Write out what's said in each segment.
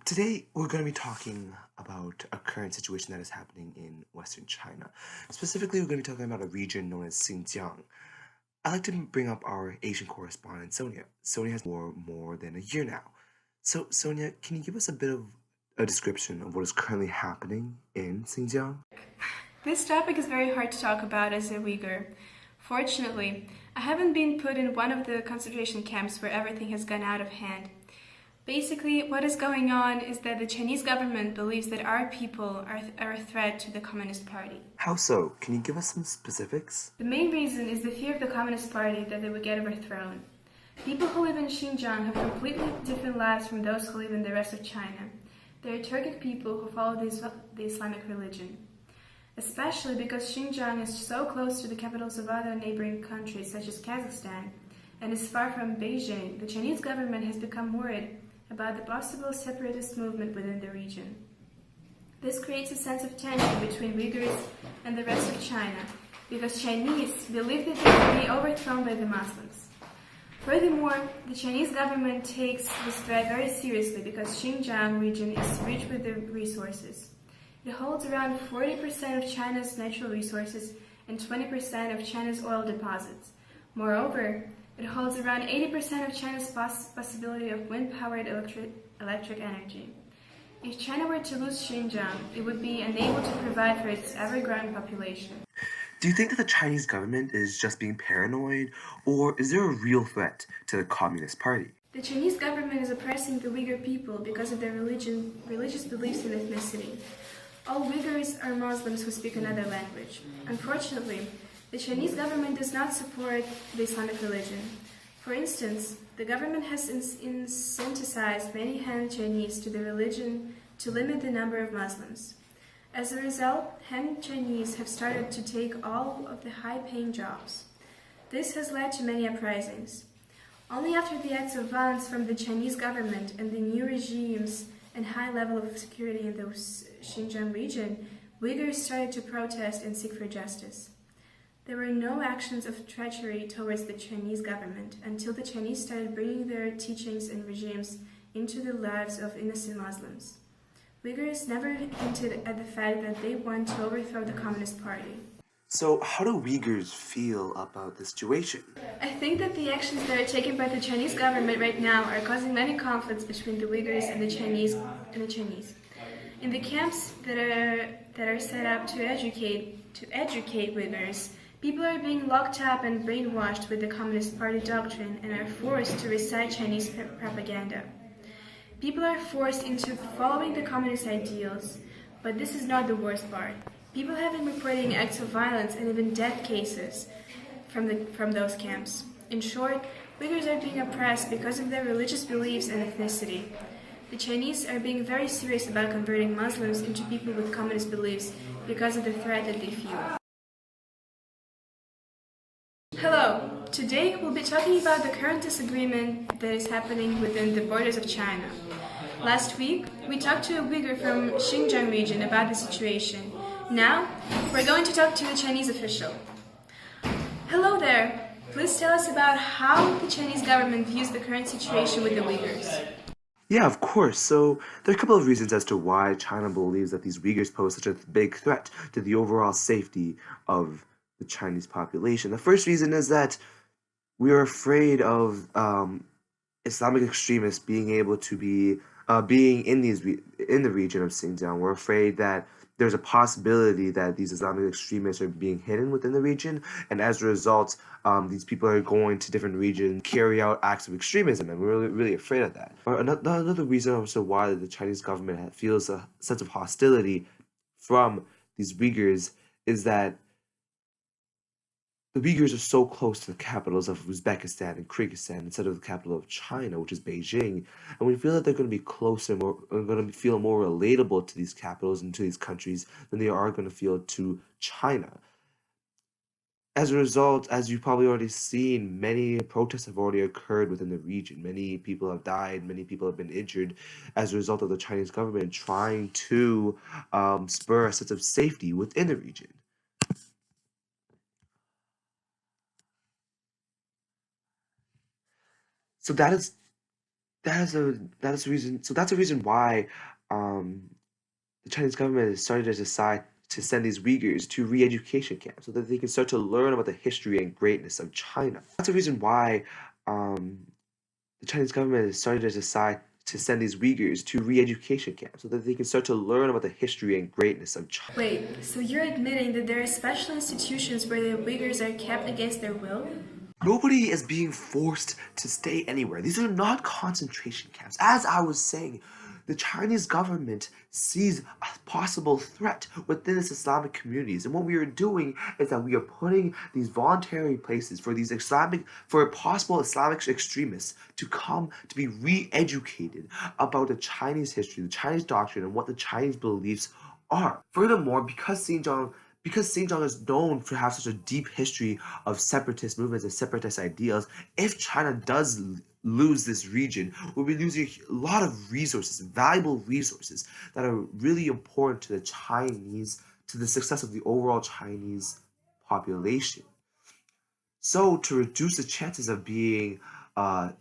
Today we're going to be talking about a current situation that is happening in Western China. Specifically, we're going to be talking about a region known as Xinjiang. I'd like to bring up our Asian correspondent, Sonia. Sonia has for more than a year now. So, Sonia, can you give us a bit of a description of what is currently happening in Xinjiang? This topic is very hard to talk about as a Uyghur. Fortunately, I haven't been put in one of the concentration camps where everything has gone out of hand. Basically, what is going on is that the Chinese government believes that our people are a threat to the Communist Party. How so? Can you give us some specifics? The main reason is the fear of the Communist Party that they would get overthrown. People who live in Xinjiang have completely different lives from those who live in the rest of China. They are Turkic people who follow the Islamic religion. Especially because Xinjiang is so close to the capitals of other neighboring countries such as Kazakhstan and is far from Beijing, the Chinese government has become worried about the possible separatist movement within the region. This creates a sense of tension between Uyghurs and the rest of China because Chinese believe that they will be overthrown by the Muslims. Furthermore, the Chinese government takes this threat very seriously because Xinjiang region is rich with the resources. It holds around 40% of China's natural resources and 20% of China's oil deposits. Moreover, it holds around 80% of China's possibility of wind-powered electric energy. If China were to lose Xinjiang, it would be unable to provide for its ever-growing population. Do you think that the Chinese government is just being paranoid, or is there a real threat to the Communist Party? The Chinese government is oppressing the Uyghur people because of their religious beliefs and ethnicity. All Uyghurs are Muslims who speak another language. Unfortunately, the Chinese government does not support the Islamic religion. For instance, the government has incentivized many Han Chinese to the religion to limit the number of Muslims. As a result, Han Chinese have started to take all of the high-paying jobs. This has led to many uprisings. Only after the acts of violence from the Chinese government and the new regimes and high level of security in the Xinjiang region, Uyghurs started to protest and seek for justice. There were no actions of treachery towards the Chinese government until the Chinese started bringing their teachings and regimes into the lives of innocent Muslims. Uyghurs never hinted at the fact that they want to overthrow the Communist Party. So, how do Uyghurs feel about the situation? I think that the actions that are taken by the Chinese government right now are causing many conflicts between the Uyghurs and the Chinese. In the camps that are set up to educate Uyghurs, people are being locked up and brainwashed with the Communist Party doctrine and are forced to recite Chinese propaganda. People are forced into following the communist ideals, but this is not the worst part. People have been reporting acts of violence and even death cases from those camps. In short, Uyghurs are being oppressed because of their religious beliefs and ethnicity. The Chinese are being very serious about converting Muslims into people with communist beliefs because of the threat that they feel. Hello! Today we'll be talking about the current disagreement that is happening within the borders of China. Last week, we talked to a Uyghur from Xinjiang region about the situation. Now, we're going to talk to the Chinese official. Hello there! Please tell us about how the Chinese government views the current situation with the Uyghurs. Yeah, of course. So, there are a couple of reasons as to why China believes that these Uyghurs pose such a big threat to the overall safety of the Chinese population. The first reason is that we are afraid of Islamic extremists being able to being in in the region of Xinjiang. We're afraid that there's a possibility that these Islamic extremists are being hidden within the region, and as a result, these people are going to different regions, carry out acts of extremism, and we're really afraid of that. Or another reason also why the Chinese government feels a sense of hostility from these Uyghurs is that the Uyghurs are so close to the capitals of Uzbekistan and Kyrgyzstan instead of the capital of China, which is Beijing, and we feel that they're going to be closer, going to feel more relatable to these capitals and to these countries than they are going to feel to China. As a result, as you've probably already seen, many protests have already occurred within the region. Many people have died, many people have been injured as a result of the Chinese government trying to spur a sense of safety within the region. So that is that is a reason. So that's a reason why um, the Chinese government has started to decide to send these Uyghurs to re-education camps so that they can start to learn about the history and greatness of China. That's a reason why um, the Chinese government has started to decide to send these Uyghurs to re-education camps so that they can start to learn about the history and greatness of China. Wait, so you're admitting that there are special institutions where the Uyghurs are kept against their will? Nobody is being forced to stay anywhere. These are not concentration camps. As I was saying, the Chinese government sees a possible threat within its Islamic communities. And what we are doing is that we are putting these voluntary places for possible Islamic extremists to come to be re-educated about the Chinese history, the Chinese doctrine, and what the Chinese beliefs are. Furthermore, because Xinjiang is known for have such a deep history of separatist movements and separatist ideals, if China does lose this region, we'll be losing a lot of resources, valuable resources that are really important to to the success of the overall Chinese population. So to reduce the chances of being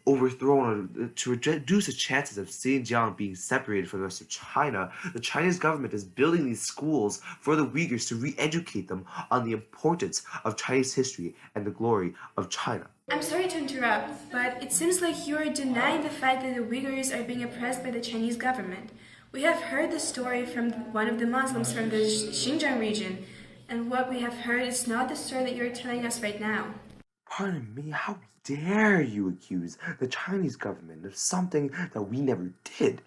overthrown, or to reduce the chances of Xinjiang being separated from the rest of China, the Chinese government is building these schools for the Uyghurs to re-educate them on the importance of Chinese history and the glory of China. I'm sorry to interrupt, but it seems like you're denying the fact that the Uyghurs are being oppressed by the Chinese government. We have heard the story from one of the Muslims from the Xinjiang region, and what we have heard is not the story that you're telling us right now. Pardon me, how dare you accuse the Chinese government of something that we never did?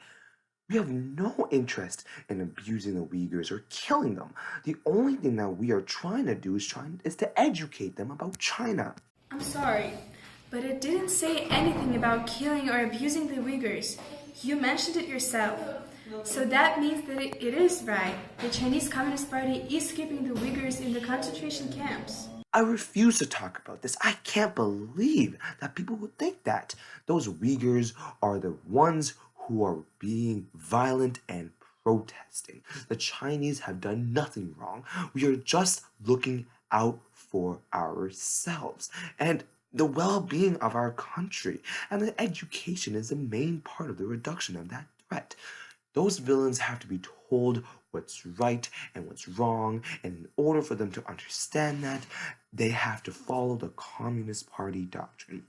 We have no interest in abusing the Uyghurs or killing them. The only thing that we are trying to do is to educate them about China. I'm sorry, but it didn't say anything about killing or abusing the Uyghurs. You mentioned it yourself. So that means that it is right. The Chinese Communist Party is keeping the Uyghurs in the concentration camps. I refuse to talk about this. I can't believe that people would think that. Those Uyghurs are the ones who are being violent and protesting. The Chinese have done nothing wrong. We are just looking out for ourselves and the well-being of our country. And the education is the main part of the reduction of that threat. Those villains have to be told what's right and what's wrong, and in order for them to understand that, they have to follow the Communist Party doctrine.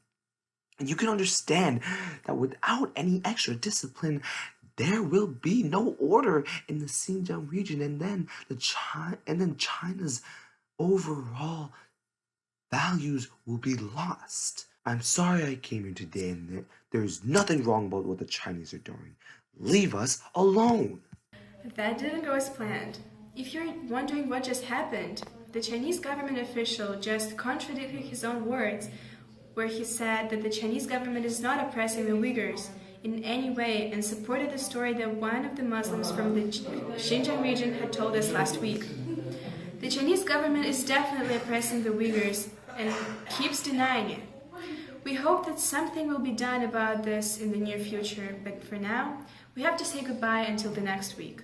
And you can understand that without any extra discipline, there will be no order in the Xinjiang region, and then China's overall values will be lost. I'm sorry I came here today, and there's nothing wrong about what the Chinese are doing. Leave us alone. That didn't go as planned. If you're wondering what just happened, the Chinese government official just contradicted his own words, where he said that the Chinese government is not oppressing the Uyghurs in any way and supported the story that one of the Muslims from the Xinjiang region had told us last week. The Chinese government is definitely oppressing the Uyghurs and keeps denying it. We hope that something will be done about this in the near future, but for now, we have to say goodbye until the next week.